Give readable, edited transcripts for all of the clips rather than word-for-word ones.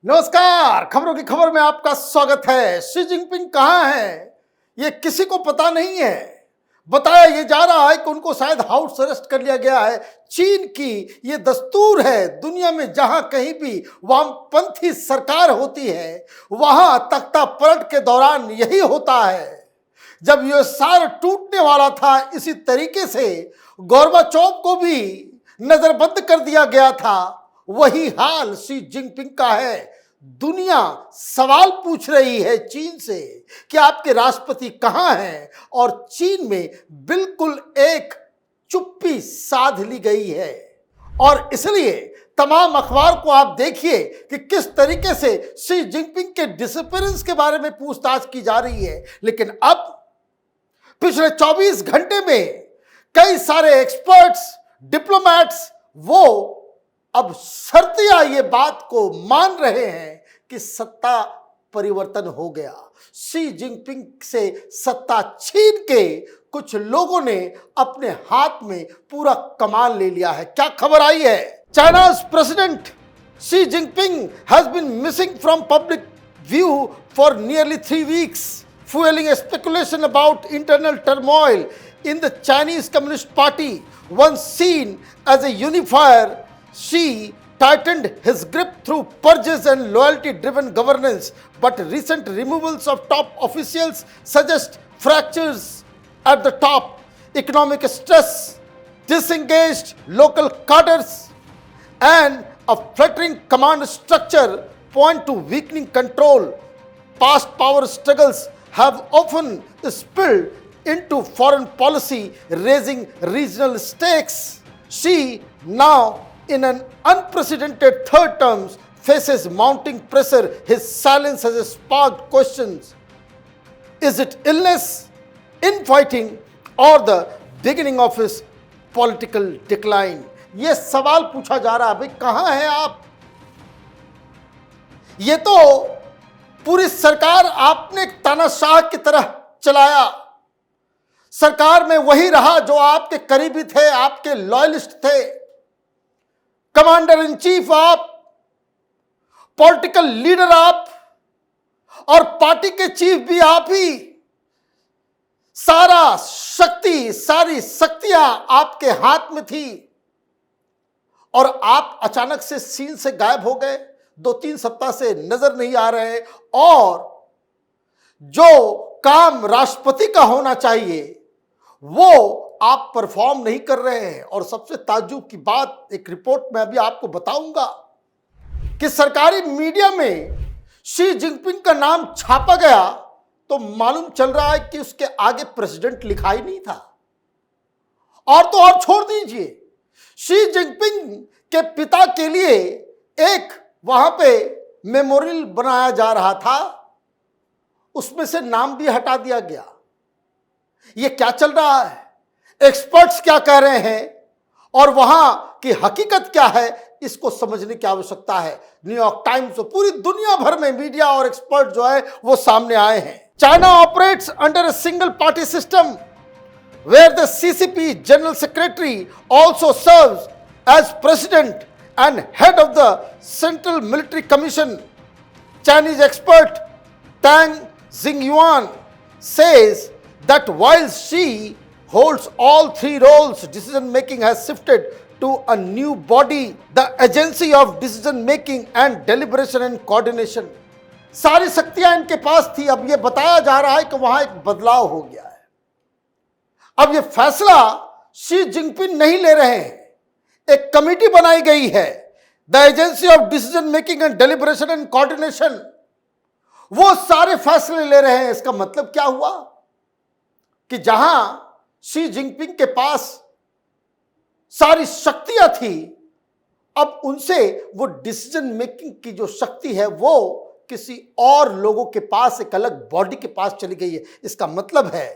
नमस्कार, खबरों की खबर में आपका स्वागत है। शी जिनपिंग कहां है ये किसी को पता नहीं है। बताया ये जा रहा है कि उनको शायद हाउस अरेस्ट कर लिया गया है। चीन की ये दस्तूर है, दुनिया में जहां कहीं भी वामपंथी सरकार होती है वहां तख्ता पलट के दौरान यही होता है। जब यूएसएसआर टूटने वाला था इसी तरीके से गोर्बाचोव को भी नजरबंद कर दिया गया था। वही हाल शी जिनपिंग का है। दुनिया सवाल पूछ रही है चीन से कि आपके राष्ट्रपति कहां हैं, और चीन में बिल्कुल एक चुप्पी साध ली गई है। और इसलिए तमाम अखबार को आप देखिए कि किस तरीके से शी जिनपिंग के डिसअपीयरेंस के बारे में पूछताछ की जा रही है। लेकिन अब पिछले 24 घंटे में कई सारे एक्सपर्ट्स, डिप्लोमैट्स वो अब शर्तिया ये बात को मान रहे हैं कि सत्ता परिवर्तन हो गया। शी जिनपिंग से सत्ता छीन के कुछ लोगों ने अपने हाथ में पूरा कमान ले लिया है। क्या खबर आई है? चाइना's president Xi Jinping has been missing from public view for nearly 3 weeks, fueling a speculation about internal turmoil in the Chinese Communist Party. Once seen as a unifier, Xi tightened his grip through purges and loyalty-driven governance, but recent removals of top officials suggest fractures at the top. Economic stress, disengaged local cadres, and a fluttering command structure point to weakening control. Past power struggles have often spilled into foreign policy, raising regional stakes. Xi now, in an unprecedented third term, faces mounting pressure. His silence has sparked questions. Is it illness, infighting, or the beginning of his political decline? ये सवाल पूछा जा रहा है, भाई कहां हैं आप? ये तो पूरी सरकार आपने एक तानाशाह की तरह चलाया। सरकार में वही रहा जो आपके करीबी थे, आपके लॉयलिस्ट थे। कमांडर इन चीफ आप, पॉलिटिकल लीडर आप, और पार्टी के चीफ भी आप ही। सारा शक्ति, सारी शक्तियां आपके हाथ में थी, और आप अचानक से सीन से गायब हो गए। 2-3 सप्ताह से नजर नहीं आ रहे, और जो काम राष्ट्रपति का होना चाहिए वो आप परफॉर्म नहीं कर रहे हैं। और सबसे ताज्जुब की बात, एक रिपोर्ट में अभी आपको बताऊंगा कि सरकारी मीडिया में शी जिनपिंग का नाम छापा गया तो मालूम चल रहा है कि उसके आगे प्रेसिडेंट लिखा ही नहीं था। और तो और छोड़ दीजिए, शी जिनपिंग के पिता के लिए एक वहां पे मेमोरियल बनाया जा रहा था, उसमें से नाम भी हटा दिया गया। ये क्या चल रहा है? एक्सपर्ट्स क्या कह रहे हैं और वहां की हकीकत क्या है, इसको समझने की आवश्यकता है। न्यूयॉर्क टाइम्स, पूरी दुनिया भर में मीडिया और एक्सपर्ट जो है वो सामने आए हैं। China operates under a single party system where the CCP general secretary also serves as president and head of the Central Military Commission. Chinese expert Tang Xingyuan says that while Xi holds all 3 roles, decision making has shifted to a new body, the Agency of Decision Making and Deliberation and Coordination. सारी शक्तियां इनके पास थी, अब यह बताया जा रहा है कि वहां एक बदलाव हो गया है। अब यह फैसला शी जिनपिंग नहीं ले रहे हैं, एक कमेटी बनाई गई है, the agency of decision making and deliberation and coordination, वो सारे फैसले ले रहे हैं। इसका मतलब क्या हुआ कि जहां शी जिनपिंग के पास सारी शक्तियां थी, अब उनसे वो डिसीजन मेकिंग की जो शक्ति है वो किसी और लोगों के पास, एक अलग बॉडी के पास चली गई है। इसका मतलब है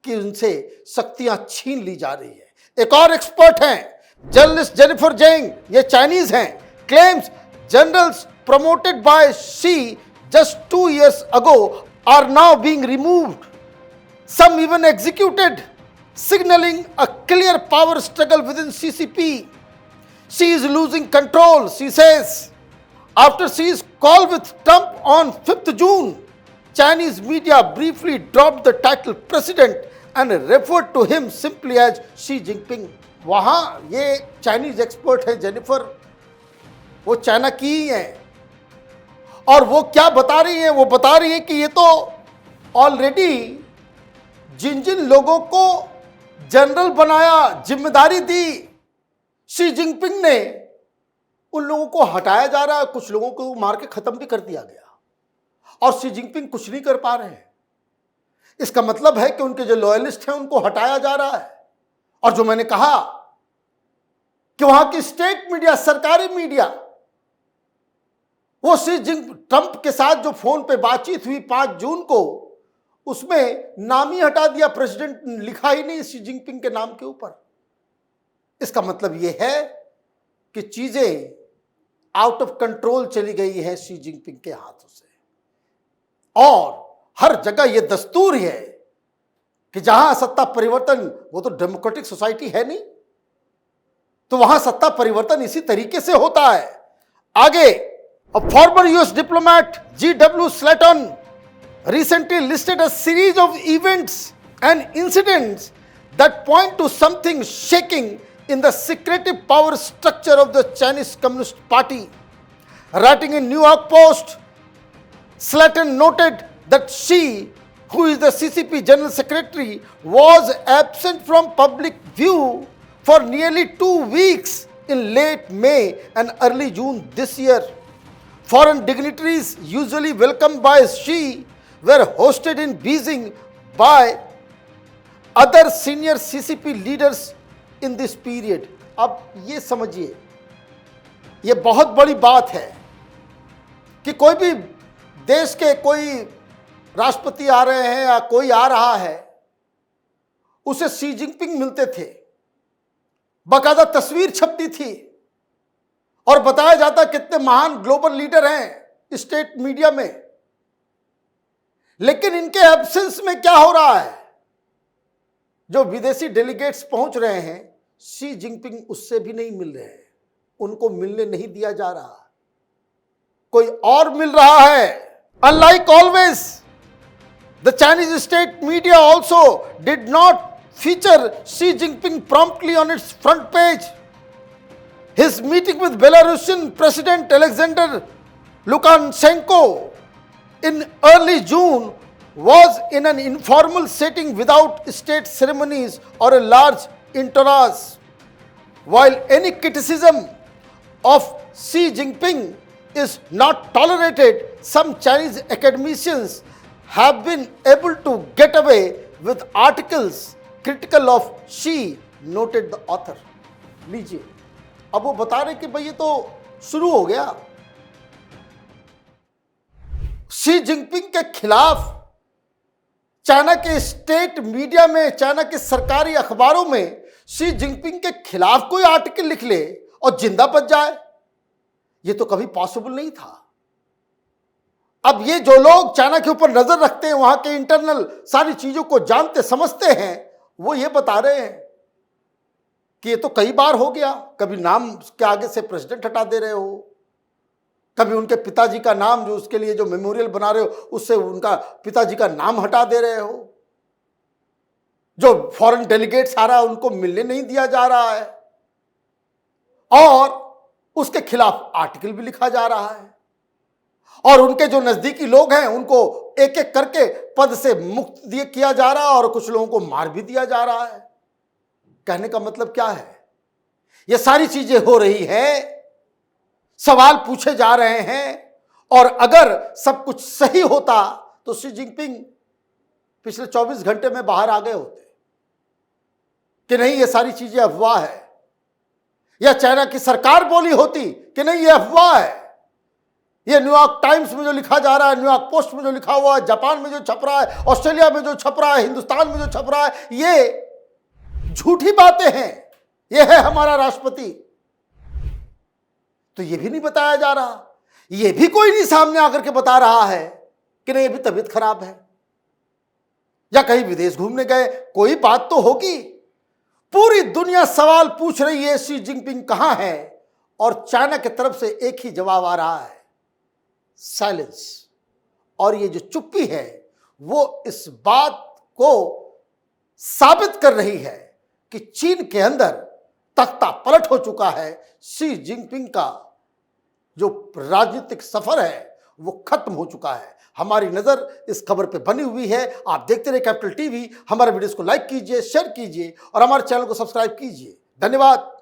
कि उनसे शक्तियां छीन ली जा रही है। एक और एक्सपर्ट हैं जर्नलिस्ट जेनिफर जेंग, ये चाइनीज हैं, claims generals promoted by Xi just 2 years ago are now being removed, some even executed, signaling a clear power struggle within CCP. Xi is losing control, she says. After Xi's call with Trump on 5th June, Chinese media briefly dropped the title president and referred to him simply as Xi Jinping. वहां ये Chinese expert है Jennifer, वो China की ही है, और वो क्या बता रही है? वो बता रही है कि ये तो ऑलरेडी जिन जिन लोगों को जनरल बनाया, जिम्मेदारी दी शी जिनपिंग ने, उन लोगों को हटाया जा रहा है, कुछ लोगों को मार के खत्म भी कर दिया गया, और शी जिनपिंग कुछ नहीं कर पा रहे हैं। इसका मतलब है कि उनके जो लॉयलिस्ट हैं उनको हटाया जा रहा है। और जो मैंने कहा कि वहां की स्टेट मीडिया, सरकारी मीडिया, वो ट्रंप के साथ जो फोन पे बातचीत हुई 5 जून को, उसमें नाम ही हटा दिया, प्रेसिडेंट लिखा ही नहीं शी जिनपिंग के नाम के ऊपर। इसका मतलब यह है कि चीजें आउट ऑफ कंट्रोल चली गई है शी जिनपिंग के हाथों से। और हर जगह यह दस्तूर है कि जहां सत्ता परिवर्तन, वो तो डेमोक्रेटिक सोसाइटी है नहीं, तो वहां सत्ता परिवर्तन इसी तरीके से होता है। आगे, a former US diplomat G.W. Slatton recently listed a series of events and incidents that point to something shaking in the secretive power structure of the Chinese Communist Party. Writing in New York Post, Slatton noted that Xi, who is the CCP General Secretary, was absent from public view for nearly 2 weeks in late May and early June this year. Foreign dignitaries usually welcomed by Xi were hosted in Beijing by other senior CCP leaders in this period. अब ये समझिए, ये बहुत बड़ी बात है कि कोई भी देश के कोई राष्ट्रपति आ रहे हैं या कोई आ रहा है, उसे शी जिनपिंग मिलते थे, बाकायदा तस्वीर छपती थी और बताया जाता कितने महान ग्लोबल लीडर हैं स्टेट मीडिया में। लेकिन इनके एब्सेंस में क्या हो रहा है? जो विदेशी डेलीगेट्स पहुंच रहे हैं, शी जिनपिंग उससे भी नहीं मिल रहे हैं, उनको मिलने नहीं दिया जा रहा, कोई और मिल रहा है। Unlike always, the Chinese state media also did not feature Xi Jinping promptly on its front page. His meeting with Belarusian President Alexander Lukashenko in early June was in an informal setting without state ceremonies or a large entourage. While any criticism of Xi Jinping is not tolerated, some Chinese academicians have been able to get away with articles critical of Xi, noted the author. लीजिए, अब वो बता रहे कि भाई ये तो शुरू हो गया। शी जिनपिंग के खिलाफ चाइना के स्टेट मीडिया में, चाइना के सरकारी अखबारों में शी जिनपिंग के खिलाफ कोई आर्टिकल लिख ले और जिंदा बच जाए, ये तो कभी पॉसिबल नहीं था। अब ये जो लोग चाइना के ऊपर नजर रखते हैं, वहां के इंटरनल सारी चीजों को जानते समझते हैं, वो ये बता रहे हैं कि ये तो कई बार हो गया, कभी नाम के आगे से प्रेसिडेंट हटा दे रहे हो, कभी उनके पिताजी का नाम, जो उसके लिए जो मेमोरियल बना रहे हो, उससे उनका पिताजी का नाम हटा दे रहे हो, जो फॉरेन डेलीगेट्स आ रहा है उनको मिलने नहीं दिया जा रहा है, और उसके खिलाफ आर्टिकल भी लिखा जा रहा है, और उनके जो नजदीकी लोग हैं उनको एक एक करके पद से मुक्त किया जा रहा है, और कुछ लोगों को मार भी दिया जा रहा है। कहने का मतलब क्या है? ये सारी चीजें हो रही है, सवाल पूछे जा रहे हैं, और अगर सब कुछ सही होता तो शी जिनपिंग पिछले 24 घंटे में बाहर आ गए होते कि नहीं ये सारी चीजें अफवाह है, या चाइना की सरकार बोली होती कि नहीं ये अफवाह है। ये न्यूयॉर्क टाइम्स में जो लिखा जा रहा है, न्यूयॉर्क पोस्ट में जो लिखा हुआ है, जापान में जो छप रहा है, ऑस्ट्रेलिया में जो छप रहा है, हिंदुस्तान में जो छप रहा है, ये झूठी बातें हैं, ये है हमारा राष्ट्रपति। तो ये भी नहीं बताया जा रहा, ये भी कोई नहीं सामने आकर के बता रहा है कि नहीं अभी तबीयत खराब है, या कहीं विदेश घूमने गए, कोई बात तो होगी। पूरी दुनिया सवाल पूछ रही है शी जिनपिंग कहां है, और चाइना की तरफ से एक ही जवाब आ रहा है साइलेंस। और ये जो चुप्पी है वो इस बात को साबित कर रही है कि चीन के अंदर तख्ता पलट हो चुका है। शी जिनपिंग का जो राजनीतिक सफर है वो खत्म हो चुका है। हमारी नजर इस खबर पे बनी हुई है। आप देखते रहे कैपिटल टीवी। हमारे वीडियोस को लाइक कीजिए, शेयर कीजिए और हमारे चैनल को सब्सक्राइब कीजिए। धन्यवाद।